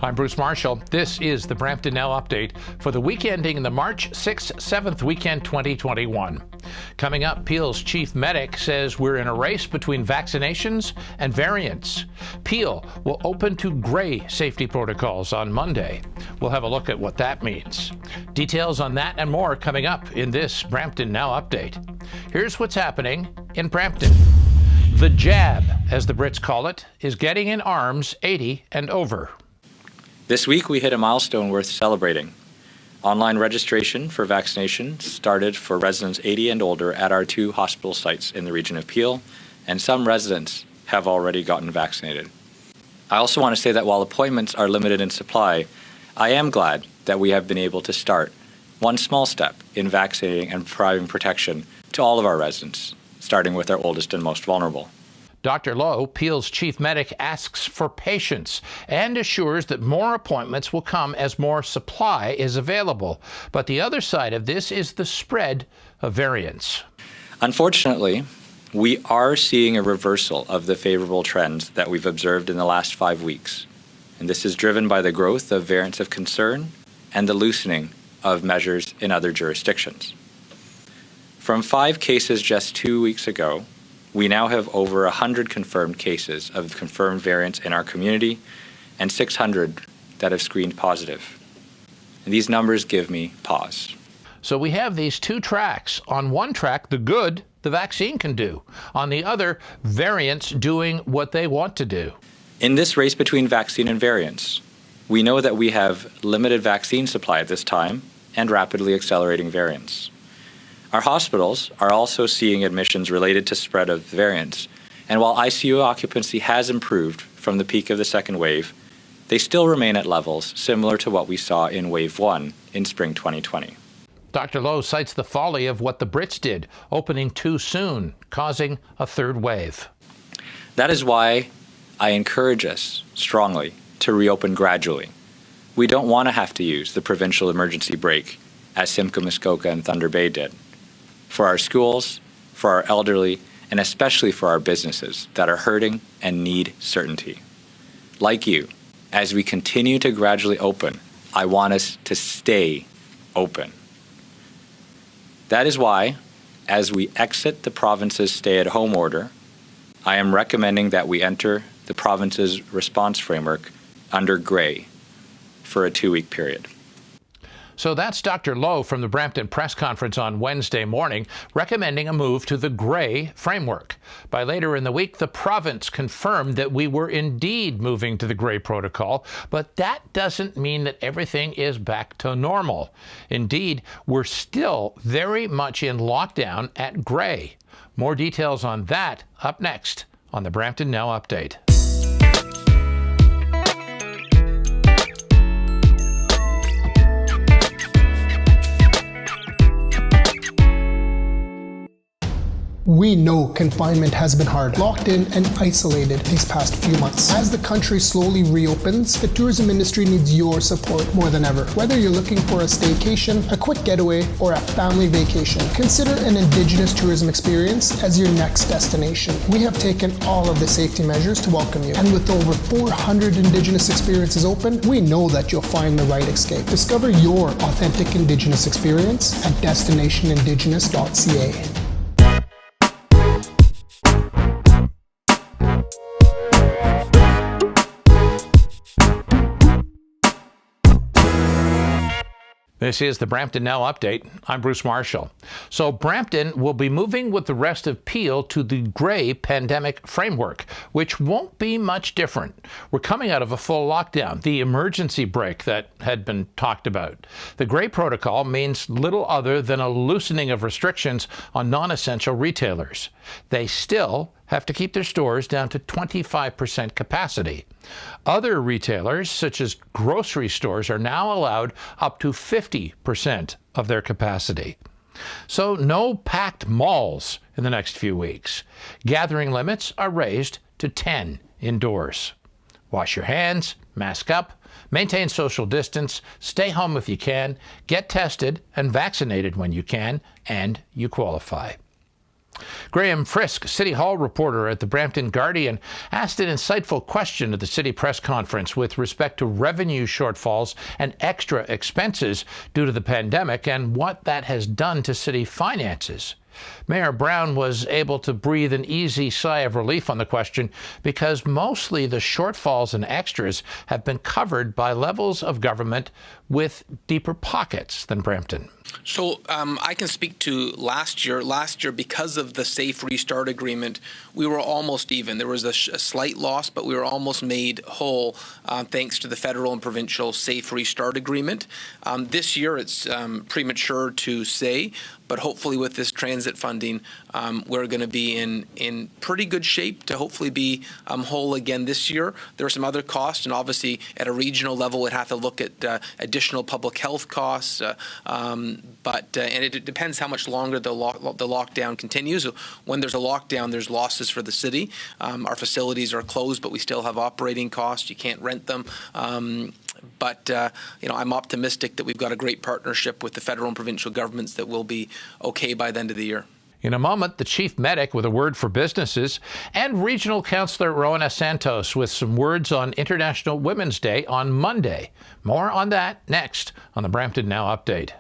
I'm Bruce Marshall. This is the Brampton Now Update for the week ending the March 6th, 7th weekend 2021. Coming up, Peel's chief medic says we're in a race between vaccinations and variants. Peel will open to gray safety protocols on Monday. We'll have a look at what that means. Details on that and more coming up in this Brampton Now Update. Here's what's happening in Brampton. The jab, as the Brits call it, is getting in arms 80 and over. This week we hit a milestone worth celebrating. Online registration for vaccination started for residents 80 and older at our 2 hospital sites in the region of Peel, and some residents have already gotten vaccinated. I also want to say that while appointments are limited in supply, I am glad that we have been able to start one small step in vaccinating and providing protection to all of our residents, starting with our oldest and most vulnerable. Dr. Lowe, Peel's chief medic, asks for patience and assures that more appointments will come as more supply is available. But the other side of this is the spread of variants. Unfortunately, we are seeing a reversal of the favorable trends that we've observed in the last 5 weeks. And this is driven by the growth of variants of concern and the loosening of measures in other jurisdictions. From 5 cases just 2 weeks ago, we now have over 100 confirmed cases of confirmed variants in our community and 600 that have screened positive. And these numbers give me pause. So we have these 2 tracks. On one track, the good the vaccine can do. On the other, variants doing what they want to do. In this race between vaccine and variants, we know that we have limited vaccine supply at this time and rapidly accelerating variants. Our hospitals are also seeing admissions related to spread of variants, and while ICU occupancy has improved from the peak of the second wave, they still remain at levels similar to what we saw in Wave 1 in spring 2020. Dr. Lowe cites the folly of what the Brits did, opening too soon, causing a 3rd wave. That is why I encourage us strongly to reopen gradually. We don't want to have to use the provincial emergency brake as 𝗕𝗿𝗄𝐺𝐶𝐶 and Thunder Bay did. For our schools, for our elderly, and especially for our businesses that are hurting and need certainty. Like you, as we continue to gradually open, I want us to stay open. That is why, as we exit the province's stay-at-home order, I am recommending that we enter the province's response framework under gray for a 2-week period. So that's Dr. Lowe from the Brampton press conference on Wednesday morning, recommending a move to the gray framework. By later in the week, the province confirmed that we were indeed moving to the gray protocol, but that doesn't mean that everything is back to normal. Indeed, we're still very much in lockdown at gray. More details on that up next on the Brampton Now Update. We know confinement has been hard, locked in and isolated these past few months. As the country slowly reopens, the tourism industry needs your support more than ever. Whether you're looking for a staycation, a quick getaway, or a family vacation, consider an Indigenous tourism experience as your next destination. We have taken all of the safety measures to welcome you, and with over 400 Indigenous experiences open, we know that you'll find the right escape. Discover your authentic Indigenous experience at destinationindigenous.ca. This is the Brampton Now Update. I'm Bruce Marshall. So Brampton will be moving with the rest of Peel to the gray pandemic framework, which won't be much different. We're coming out of a full lockdown, the emergency brake that had been talked about. The gray protocol means little other than a loosening of restrictions on non-essential retailers. They still have to keep their stores down to 25% capacity. Other retailers, such as grocery stores, are now allowed up to 50% of their capacity. So no packed malls in the next few weeks. Gathering limits are raised to 10 indoors. Wash your hands, mask up, maintain social distance, stay home if you can, get tested and vaccinated when you can, and you qualify. Graham Frisk, City Hall reporter at the Brampton Guardian, asked an insightful question at the city press conference with respect to revenue shortfalls and extra expenses due to the pandemic and what that has done to city finances. Mayor Brown was able to breathe an easy sigh of relief on the question because mostly the shortfalls and extras have been covered by levels of government with deeper pockets than Brampton. So I can speak to last year. Last year, because of the Safe Restart Agreement, we were almost even. There was a slight loss, but we were almost made whole thanks to the federal and provincial Safe Restart Agreement. This year, it's premature to say, but hopefully with this transit funding, we're going to be in pretty good shape to hopefully be whole again this year. There are some other costs, and obviously at a regional level, we'd have to look at additional public health costs. But it depends how much longer the lockdown continues. When there's a lockdown, there's losses for the city. Our facilities are closed, but we still have operating costs. You can't rent them. But I'm optimistic that we've got a great partnership with the federal and provincial governments that will be okay by the end of the year. In a moment, the chief medic with a word for businesses, and Regional Councillor Rowena Santos with some words on International Women's Day on Monday. More on that next on the Brampton Now Update.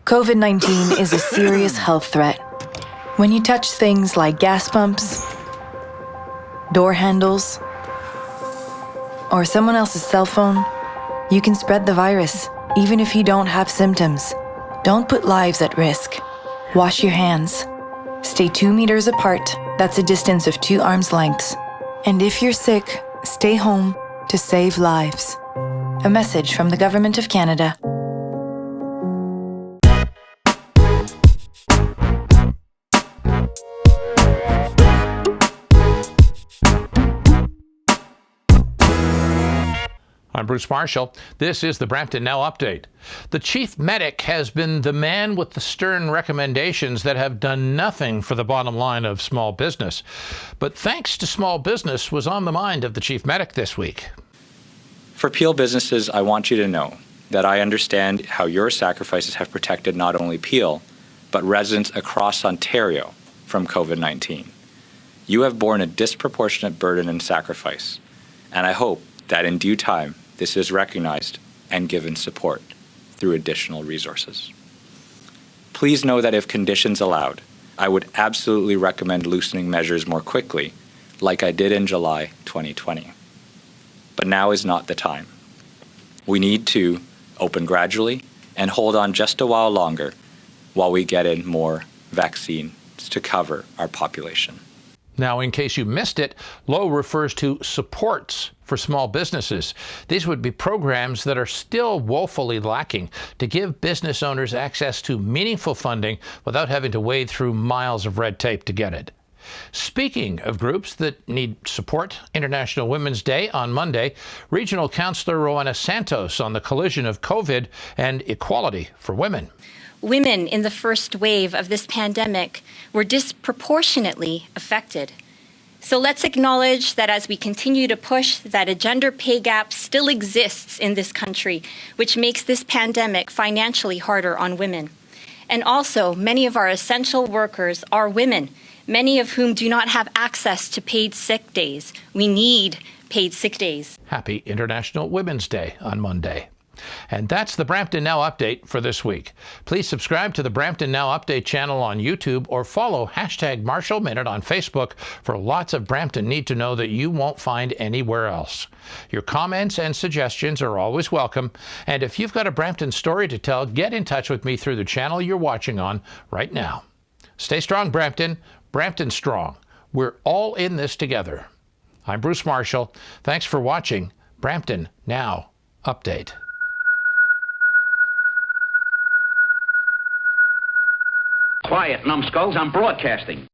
COVID-19 is a serious health threat. When you touch things like gas pumps, door handles, or someone else's cell phone, you can spread the virus, even if you don't have symptoms. Don't put lives at risk. Wash your hands. Stay 2 meters apart. That's a distance of 2 arms lengths. And if you're sick, stay home to save lives. A message from the Government of Canada. I'm Bruce Marshall. This is the Brampton Now Update. The chief medic has been the man with the stern recommendations that have done nothing for the bottom line of small business. But thanks to small business was on the mind of the chief medic this week. For Peel businesses, I want you to know that I understand how your sacrifices have protected not only Peel, but residents across Ontario from COVID-19. You have borne a disproportionate burden and sacrifice, and I hope that in due time, this is recognized and given support through additional resources. Please know that if conditions allowed, I would absolutely recommend loosening measures more quickly, like I did in July 2020. But now is not the time. We need to open gradually and hold on just a while longer while we get in more vaccines to cover our population. Now, in case you missed it, LOW refers to supports for small businesses. These would be programs that are still woefully lacking to give business owners access to meaningful funding without having to wade through miles of red tape to get it. Speaking of groups that need support, International Women's Day on Monday, Regional Councillor Rowena Santos on the collision of COVID and equality for women. Women in the first wave of this pandemic were disproportionately affected. So let's acknowledge that as we continue to push that a gender pay gap still exists in this country, which makes this pandemic financially harder on women. And also, many of our essential workers are women, many of whom do not have access to paid sick days. We need paid sick days. Happy International Women's Day on Monday. And that's the Brampton Now Update for this week. Please subscribe to the Brampton Now Update channel on YouTube or follow #MarshallMinute on Facebook for lots of Brampton need to know that you won't find anywhere else. Your comments and suggestions are always welcome. And if you've got a Brampton story to tell, get in touch with me through the channel you're watching on right now. Stay strong, Brampton. Brampton strong. We're all in this together. I'm Bruce Marshall. Thanks for watching Brampton Now Update. Quiet, numbskulls, I'm broadcasting.